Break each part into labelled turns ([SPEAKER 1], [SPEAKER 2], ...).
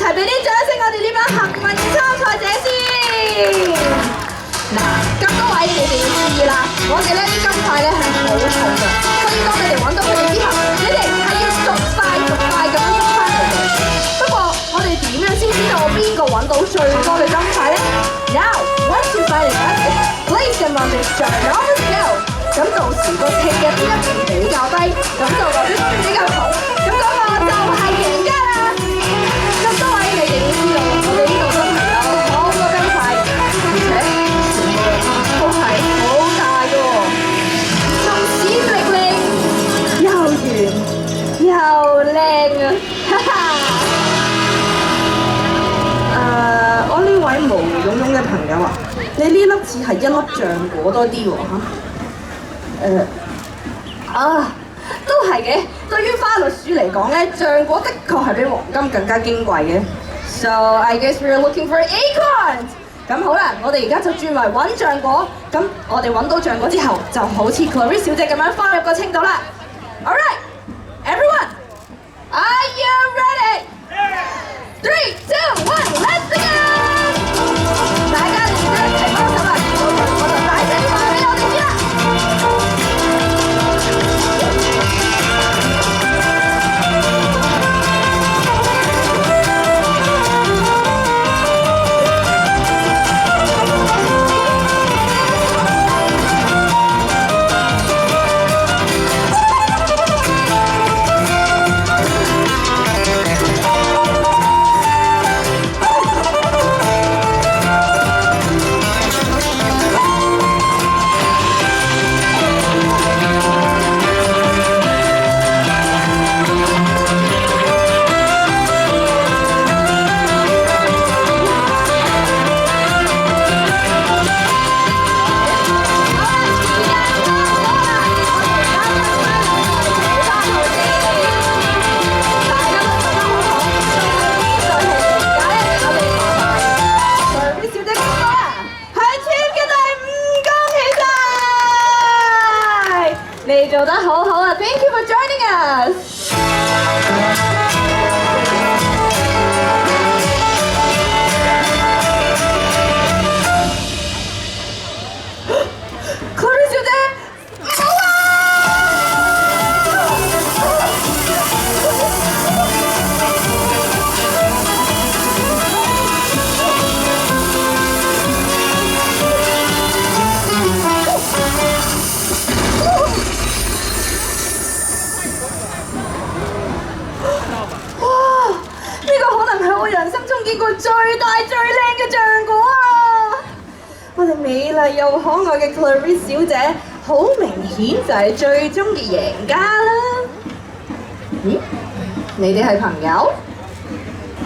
[SPEAKER 1] 齊俾啲掌聲我哋呢班幸運嘅參賽者先。嗱，咁多位你哋要注意啦，我哋呢啲金塊呢係好重㗎，所以當你哋揾到佢哋之後，你哋係要逐塊咁樣執翻嚟嘅。不過我哋點樣先知道邊個揾到最多嘅金塊呢？ Now once you find it, place them on this ginormous scale。咁到時個稱嘅邊一邊比較低，咁就代表比較重，咁嗰個就係贏家啦。咁多位你哋要知道，我哋呢度真係有好多金塊，而且全部都係好大嘅喎，縱使力力又圓又靚啊！哈哈。我呢位毛茸茸嘅朋友啊，你呢粒似係一粒橡果多啲喎嚇。都係嘅。對於花栗鼠嚟講咧，橡果的確係比黃金更加矜貴嘅。So I guess we're looking for acorns。咁好啦，我哋而家就轉為揾橡果。咁我哋揾到橡果之後，就好似 Clarice 小姐咁樣放入個稱度啦。All right, everyone, are you ready? 3, 2, 1, let's begin！ 大家連住一齊幫手啦，我就大聲話俾我哋知啦。你做得好好啊 ！Thank you for joining us。Clarice 小姐，好啊！見過最大最靚嘅橡果啊！我哋美麗又可愛嘅 Clarice 小姐，好明顯就係最終嘅贏家啦！咦？你哋係朋友？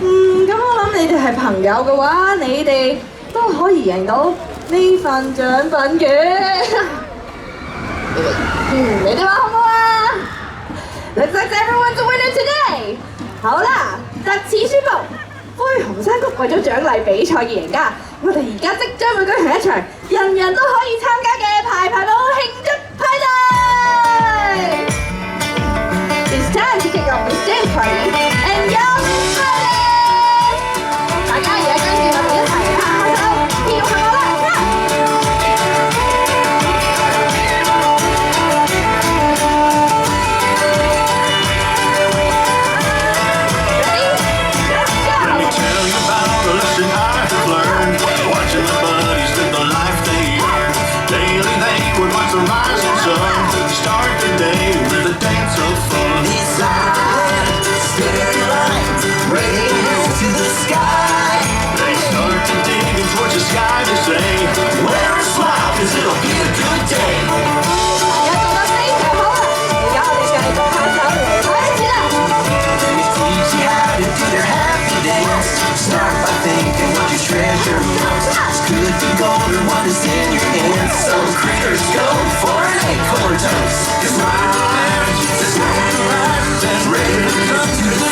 [SPEAKER 1] 咁我諗你哋係朋友嘅話，你哋都可以贏到呢份獎品嘅。你哋話好唔好啊 ？Looks like everyone's a winner today！ 好啦，特此宣布。灰熊山谷為咗獎勵比賽嘅贏家，我哋而家即將會舉行一場人人都可以參加嘅排舞慶祝派對。It's time to kick off this dance party and y'all ready！ 大家而家跟住我哋一齊拍下手，跳下我啦！Is in your hands. Some critters go for an acorn toast. Cause my land is ready to come to the